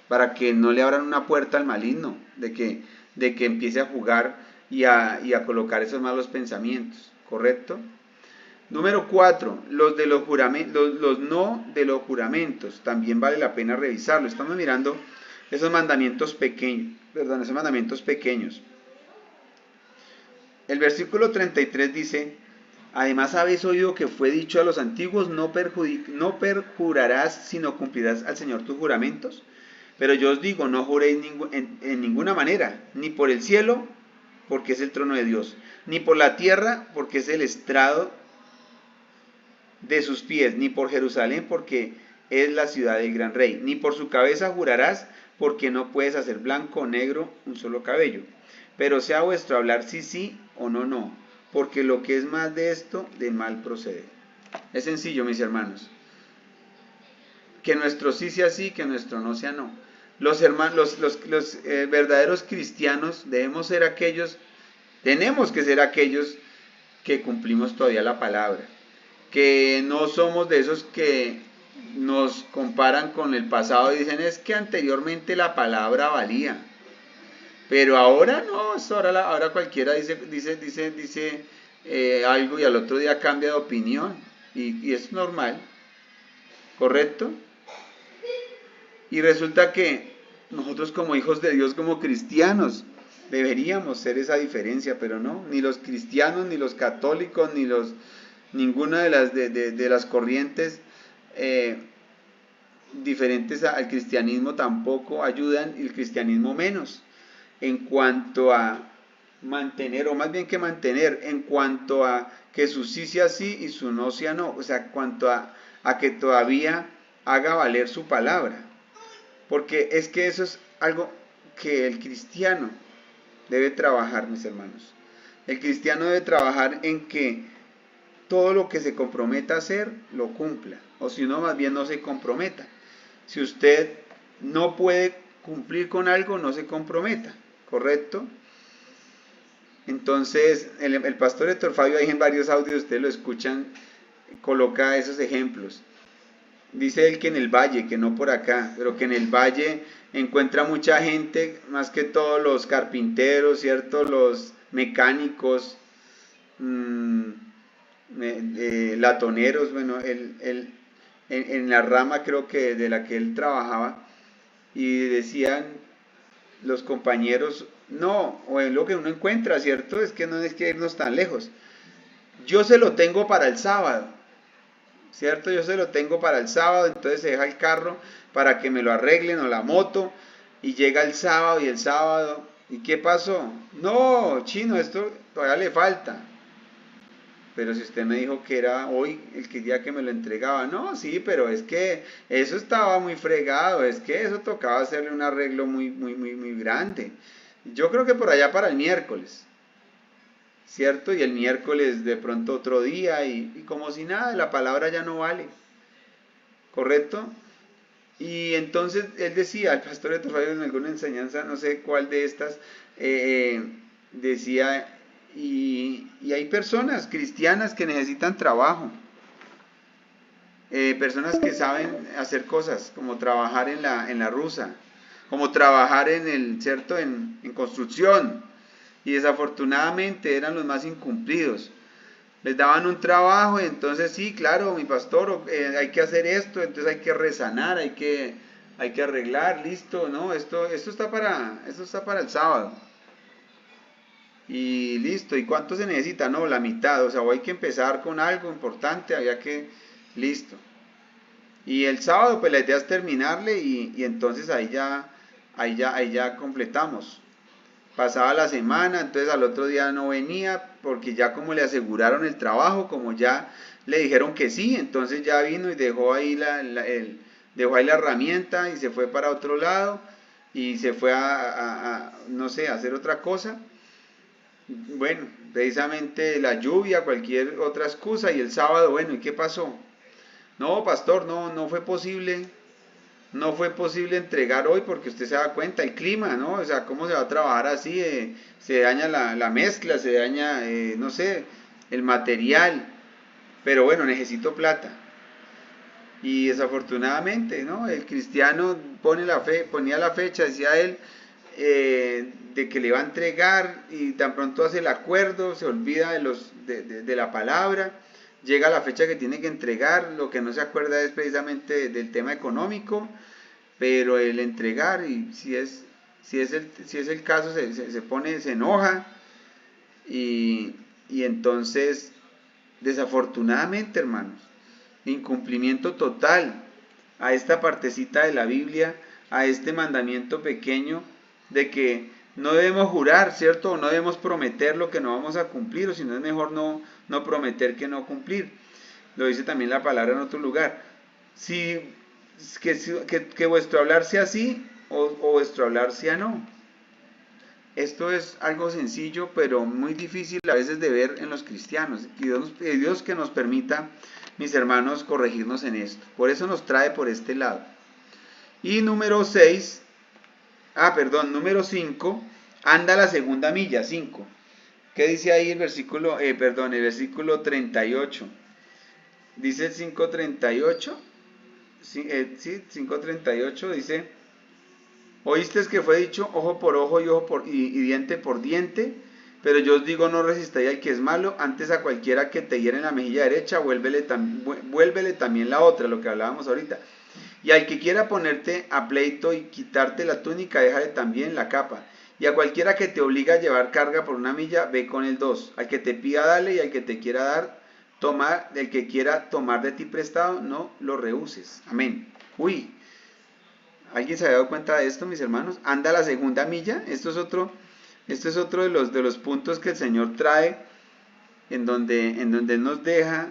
para que no le abran una puerta al maligno, de que empiece a jugar y a colocar esos malos pensamientos, ¿correcto? Número 4, los no de los juramentos, también vale la pena revisarlo. Estamos mirando esos mandamientos pequeños. El versículo 33 dice, además habéis oído que fue dicho a los antiguos, no perjurarás, sino cumplirás al Señor tus juramentos. Pero yo os digo, no juréis en ninguna manera, ni por el cielo, porque es el trono de Dios, ni por la tierra, porque es el estrado de sus pies, ni por Jerusalén, porque es la ciudad del gran rey, ni por su cabeza jurarás, porque no puedes hacer blanco o negro un solo cabello. Pero sea vuestro hablar sí, sí, o no, no, porque lo que es más de esto, de mal procede. Es sencillo, mis hermanos. Que nuestro sí sea sí, que nuestro no sea no. Los verdaderos cristianos tenemos que ser aquellos que cumplimos todavía la palabra, que no somos de esos que nos comparan con el pasado y dicen, es que anteriormente la palabra valía, pero ahora no, ahora cualquiera dice algo y al otro día cambia de opinión, y es normal, ¿correcto? Y resulta que nosotros, como hijos de Dios, como cristianos, deberíamos ser esa diferencia, pero no, ni los cristianos, ni los católicos, ninguna de las corrientes diferentes al cristianismo tampoco ayudan, y el cristianismo menos, en cuanto a mantener, o más bien que mantener, en cuanto a que su sí sea sí y su no sea no, o sea, en cuanto a que todavía haga valer su palabra, porque es que eso es algo que el cristiano debe trabajar, mis hermanos. El cristiano debe trabajar en que todo lo que se comprometa a hacer, lo cumpla, o si no, más bien no se comprometa. Si usted no puede cumplir con algo, no se comprometa, ¿correcto? Entonces, el pastor Héctor Fabio, ahí en varios audios, ustedes lo escuchan, coloca esos ejemplos. Dice él que en el valle, que no por acá, pero que en el valle encuentra mucha gente, más que todos los carpinteros, ¿cierto? Los mecánicos, latoneros, bueno, en la rama creo que de la que él trabajaba, y decían los compañeros, no, o en lo que uno encuentra, ¿cierto? Es que no es que irnos tan lejos. Yo se lo tengo para el sábado, ¿cierto? Yo se lo tengo para el sábado, entonces se deja el carro para que me lo arreglen, o la moto, y llega el sábado, y el sábado, ¿y qué pasó? No, chino, esto todavía le falta. pero si usted me dijo que era hoy día que me lo entregaba, no, sí, pero es que eso estaba muy fregado, es que eso tocaba hacerle un arreglo muy grande. Yo creo que por allá para el miércoles, ¿cierto? Y el miércoles de pronto otro día y como si nada, la palabra ya no vale, ¿correcto? Y entonces él decía, el pastor de Tofayo en alguna enseñanza, no sé cuál de estas, decía, y hay personas cristianas que necesitan trabajo, personas que saben hacer cosas, como trabajar en la rusa, como trabajar en el, ¿cierto? En construcción, y desafortunadamente eran los más incumplidos. Les daban un trabajo y entonces sí, claro, mi pastor, hay que hacer esto, entonces hay que resanar, hay que arreglar, listo, no, esto está para el sábado. Y listo, ¿y cuánto se necesita? No, la mitad, o sea, o hay que empezar con algo importante, había que, listo. Y el sábado, pues la idea es terminarle y entonces ahí ya completamos. Pasaba la semana, entonces al otro día no venía, porque ya como le aseguraron el trabajo, como ya le dijeron que sí, entonces ya vino y dejó ahí dejó ahí la herramienta y se fue para otro lado y se fue no sé, a hacer otra cosa. Bueno, precisamente la lluvia, cualquier otra excusa y el sábado, bueno, ¿y qué pasó? No, pastor, no fue posible. No fue posible entregar hoy porque usted se da cuenta, el clima, ¿no? O sea, ¿cómo se va a trabajar así? Se daña la mezcla, se daña, no sé, el material. Pero bueno, necesito plata. Y desafortunadamente, ¿no? El cristiano ponía la fecha, decía él, de que le va a entregar y tan pronto hace el acuerdo, se olvida de la palabra, llega la fecha que tiene que entregar, lo que no se acuerda es precisamente del tema económico, pero el entregar, y si es el caso, se enoja y, y entonces, desafortunadamente, hermanos, incumplimiento total a esta partecita de la Biblia, a este mandamiento pequeño de que no debemos jurar, ¿cierto? O no debemos prometer lo que no vamos a cumplir, o si no es mejor no prometer que no cumplir. Lo dice también la palabra en otro lugar. Si, que vuestro hablar sea sí o vuestro hablar sea no. Esto es algo sencillo, pero muy difícil a veces de ver en los cristianos. Y Dios que nos permita, mis hermanos, corregirnos en esto. Por eso nos trae por este lado. Y número 5, anda la segunda milla, 5. ¿Qué dice ahí el versículo, el versículo 38? Dice el 5:38, sí, 5:38 dice, oíste que fue dicho ojo por ojo y diente por diente, pero yo os digo no resistáis al que es malo, antes a cualquiera que te hiere en la mejilla derecha, vuélvele también la otra, lo que hablábamos ahorita. Y al que quiera ponerte a pleito y quitarte la túnica, déjale también la capa. Y a cualquiera que te obliga a llevar carga por una milla, ve con el 2. Al que te pida, dale, y al que te quiera dar, toma. El que quiera tomar de ti prestado, no lo rehuses. Amén. Uy, ¿alguien se había dado cuenta de esto, mis hermanos? Anda la segunda milla. Esto es otro de los puntos que el Señor trae, en donde Él nos deja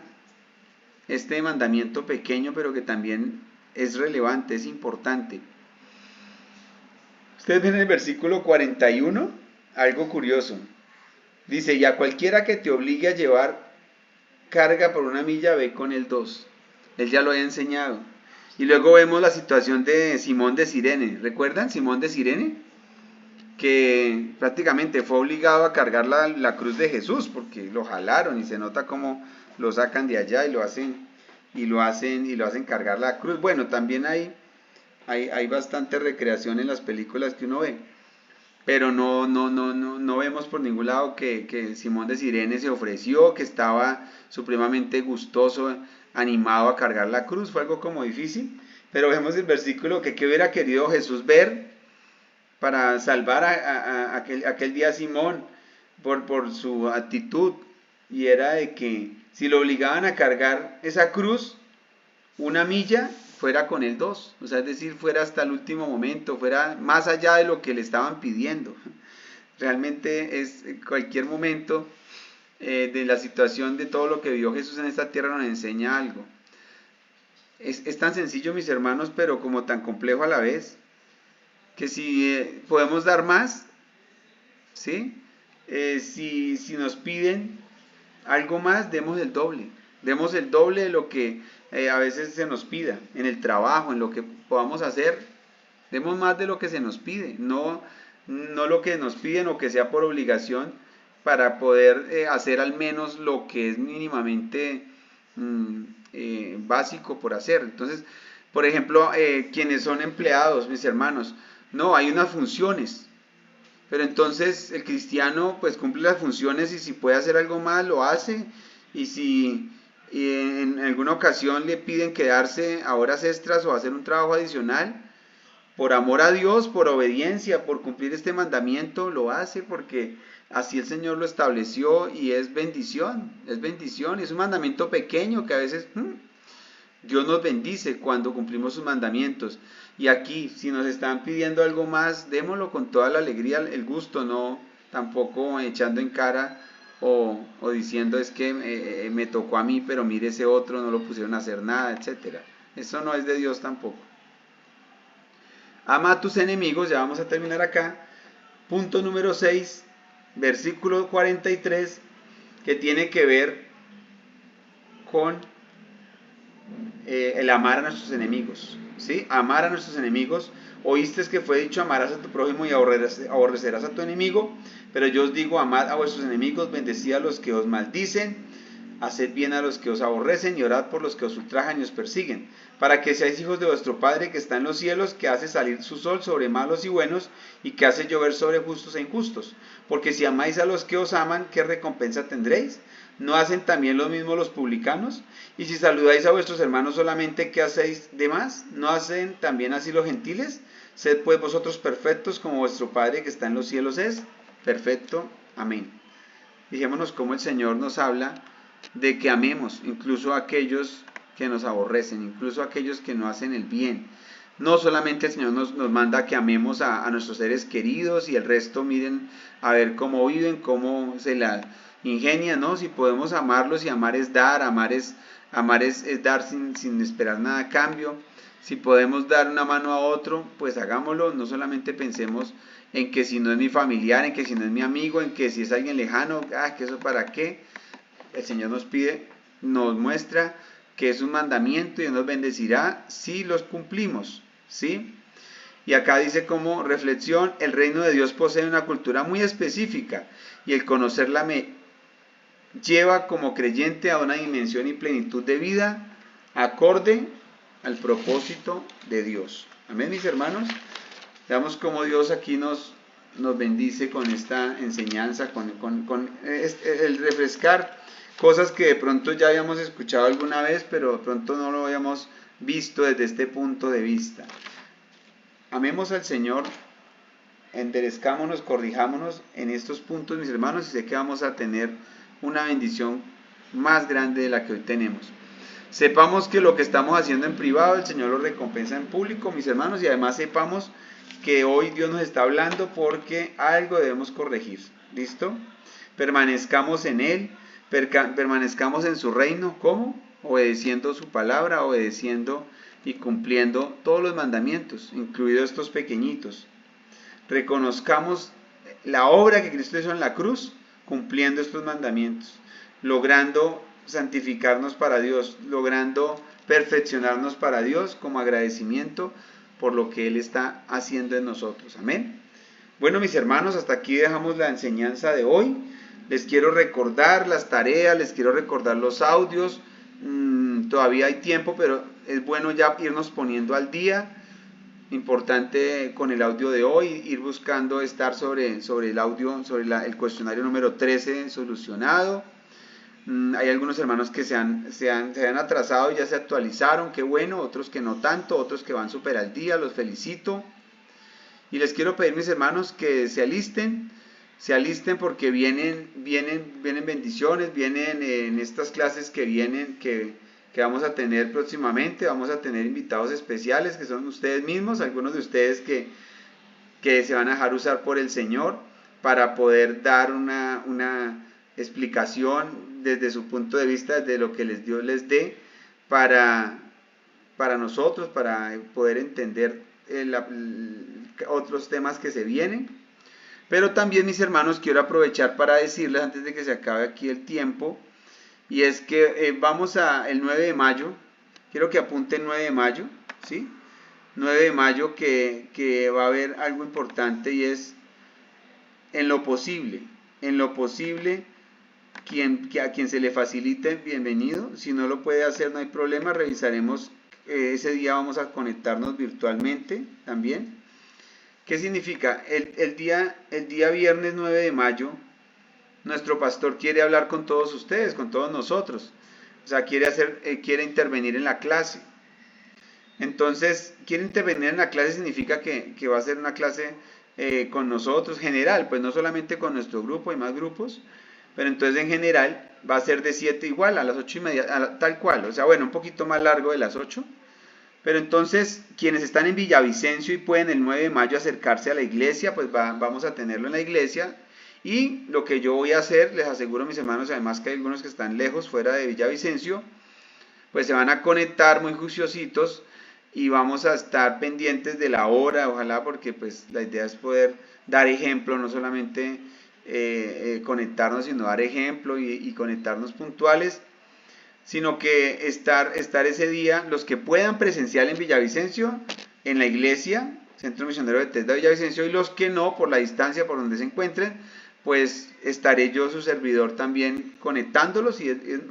este mandamiento pequeño, pero que también es relevante, es importante. Ustedes ven en el versículo 41 algo curioso. Dice, y a cualquiera que te obligue a llevar carga por una milla, ve con el 2. Él ya lo había enseñado. Y luego vemos la situación de Simón de Cirene. ¿Recuerdan Simón de Cirene? Que prácticamente fue obligado a cargar la cruz de Jesús porque lo jalaron y se nota cómo lo sacan de allá y lo hacen cargar la cruz. Bueno, también hay bastante recreación en las películas que uno ve, pero no vemos por ningún lado que Simón de Cirene se ofreció, que estaba supremamente gustoso, animado a cargar la cruz. Fue algo como difícil, pero vemos el versículo que qué hubiera querido Jesús ver para salvar aquel día a Simón por su actitud, y era de que si lo obligaban a cargar esa cruz una milla, fuera con el 2, o sea, es decir, fuera hasta el último momento, fuera más allá de lo que le estaban pidiendo. Realmente es en cualquier momento de la situación de todo lo que vivió Jesús en esta tierra nos enseña algo. Es tan sencillo, mis hermanos, pero como tan complejo a la vez, que si podemos dar más, ¿sí? Si nos piden algo más, demos el doble de lo que a veces se nos pida, en el trabajo, en lo que podamos hacer, demos más de lo que se nos pide, no lo que nos piden o que sea por obligación, para poder hacer al menos lo que es mínimamente básico por hacer. Entonces, por ejemplo, quienes son empleados, mis hermanos, no, hay unas funciones, pero entonces el cristiano pues cumple las funciones y si puede hacer algo más lo hace, y si en alguna ocasión le piden quedarse a horas extras o hacer un trabajo adicional, por amor a Dios, por obediencia, por cumplir este mandamiento, lo hace porque así el Señor lo estableció y es bendición, es un mandamiento pequeño que a veces Dios nos bendice cuando cumplimos sus mandamientos. Y aquí, si nos están pidiendo algo más, démoslo con toda la alegría, el gusto, no tampoco echando en cara o diciendo es que me tocó a mí, pero mire ese otro, no lo pusieron a hacer nada, etcétera. Eso no es de Dios tampoco. Ama a tus enemigos, ya vamos a terminar acá. Punto número 6, versículo 43, que tiene que ver con el amar a nuestros enemigos. ¿Sí? Amar a nuestros enemigos. Oíste que fue dicho: amarás a tu prójimo y aborrecerás a tu enemigo. Pero yo os digo: amad a vuestros enemigos, bendecid a los que os maldicen, haced bien a los que os aborrecen y orad por los que os ultrajan y os persiguen, para que seáis hijos de vuestro Padre que está en los cielos, que hace salir su sol sobre malos y buenos, y que hace llover sobre justos e injustos. Porque si amáis a los que os aman, ¿qué recompensa tendréis? ¿No hacen también lo mismo los publicanos? Y si saludáis a vuestros hermanos solamente, ¿qué hacéis de más? ¿No hacen también así los gentiles? Sed pues vosotros perfectos, como vuestro Padre que está en los cielos es perfecto. Amén. Fijémonos cómo el Señor nos habla de que amemos incluso a aquellos que nos aborrecen, incluso a aquellos que no hacen el bien. No solamente el Señor nos manda que amemos a nuestros seres queridos y el resto miren a ver cómo viven, cómo se la ingenian, ¿no? Si podemos amarlos, y amar es dar, amar es dar sin esperar nada a cambio. Si podemos dar una mano a otro, pues hagámoslo. No solamente pensemos en que si no es mi familiar, en que si no es mi amigo, en que si es alguien lejano, que eso para qué. El Señor nos pide, nos muestra que es un mandamiento y nos bendecirá si los cumplimos, ¿sí? Y acá dice como reflexión: el reino de Dios posee una cultura muy específica y el conocerla me lleva como creyente a una dimensión y plenitud de vida acorde al propósito de Dios. Amén, mis hermanos. Veamos cómo Dios aquí nos bendice con esta enseñanza, con el refrescar cosas que de pronto ya habíamos escuchado alguna vez, pero de pronto no lo habíamos visto desde este punto de vista. Amemos al Señor, enderezcámonos, corrijámonos en estos puntos, mis hermanos, y sé que vamos a tener una bendición más grande de la que hoy tenemos. Sepamos que lo que estamos haciendo en privado, el Señor lo recompensa en público, mis hermanos, y además sepamos que hoy Dios nos está hablando porque algo debemos corregir. ¿Listo? Permanezcamos en Él, permanezcamos en su reino. ¿Cómo? Obedeciendo su palabra, obedeciendo y cumpliendo todos los mandamientos, incluidos estos pequeñitos. Reconozcamos la obra que Cristo hizo en la cruz, cumpliendo estos mandamientos, logrando santificarnos para Dios, logrando perfeccionarnos para Dios como agradecimiento por lo que Él está haciendo en nosotros. Amén. Bueno, mis hermanos, hasta aquí dejamos la enseñanza de hoy. Les quiero recordar las tareas, les quiero recordar los audios. Todavía hay tiempo, pero es bueno ya irnos poniendo al día. Importante con el audio de hoy, ir buscando estar sobre el audio, sobre el cuestionario número 13 solucionado. Hay algunos hermanos que se han atrasado y ya se actualizaron, qué bueno, otros que no tanto, otros que van súper al día, los felicito. Y les quiero pedir, mis hermanos, que se alisten porque vienen bendiciones, vienen en estas clases que vienen, que vamos a tener próximamente. Vamos a tener invitados especiales que son ustedes mismos, algunos de ustedes que se van a dejar usar por el Señor para poder dar explicación desde su punto de vista, desde lo que Dios les dé para, para nosotros, para poder entender otros temas que se vienen. Pero también, mis hermanos, quiero aprovechar para decirles, antes de que se acabe aquí el tiempo, y es que vamos a el 9 de mayo, quiero que apunten 9 de mayo, ¿sí? 9 de mayo que va a haber algo importante y es en lo posible, a quien se le facilite, bienvenido. Si no lo puede hacer, no hay problema, revisaremos. Ese día vamos a conectarnos virtualmente también. ¿Qué significa? El día viernes 9 de mayo, nuestro pastor quiere hablar con todos ustedes, con todos nosotros. O sea, quiere intervenir en la clase. Entonces, quiere intervenir en la clase significa que va a ser una clase con nosotros, general, pues no solamente con nuestro grupo, hay más grupos, pero entonces en general va a ser de 7 igual, a las 8:30, tal cual, o sea, bueno, un poquito más largo de las 8, pero entonces quienes están en Villavicencio y pueden el 9 de mayo acercarse a la iglesia, pues vamos a tenerlo en la iglesia. Y lo que yo voy a hacer, les aseguro a mis hermanos, además que hay algunos que están lejos, fuera de Villavicencio, pues se van a conectar muy juiciositos y vamos a estar pendientes de la hora, ojalá, porque pues la idea es poder dar ejemplo, no solamente conectarnos, sino dar ejemplo y conectarnos puntuales, sino que estar ese día, los que puedan presencial en Villavicencio, en la iglesia, Centro Misionero de Bethesda Villavicencio, y los que no, por la distancia, por donde se encuentren, pues estaré yo, su servidor, también conectándolos,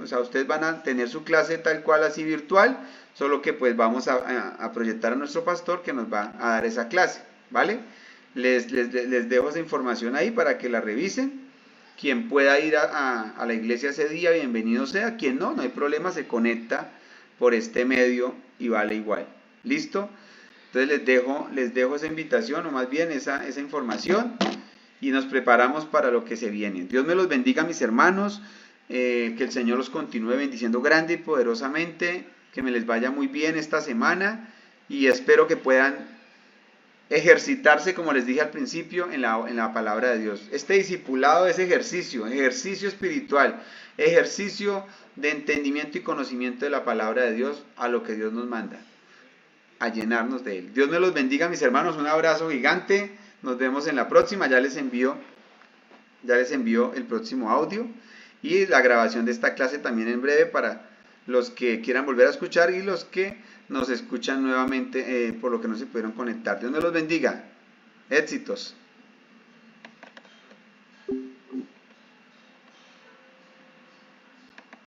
o sea, ustedes van a tener su clase tal cual así virtual, solo que pues vamos a proyectar a nuestro pastor que nos va a dar esa clase, ¿vale? Les dejo esa información ahí para que la revisen. Quien pueda ir a la iglesia ese día, bienvenido sea. Quien no, no hay problema, se conecta por este medio y vale igual. ¿Listo? Entonces les dejo esa invitación, o más bien esa información, y nos preparamos para lo que se viene. Dios me los bendiga, mis hermanos, que el Señor los continúe bendiciendo grande y poderosamente, que me les vaya muy bien esta semana, y espero que puedan ejercitarse, como les dije al principio, en la palabra de Dios. Este discipulado es ejercicio espiritual, ejercicio de entendimiento y conocimiento de la palabra de Dios, a lo que Dios nos manda, a llenarnos de Él. Dios me los bendiga, mis hermanos, un abrazo gigante, nos vemos en la próxima, ya les envío el próximo audio y la grabación de esta clase también en breve para los que quieran volver a escuchar y los que nos escuchan nuevamente por lo que no se pudieron conectar. Dios me los bendiga. Éxitos.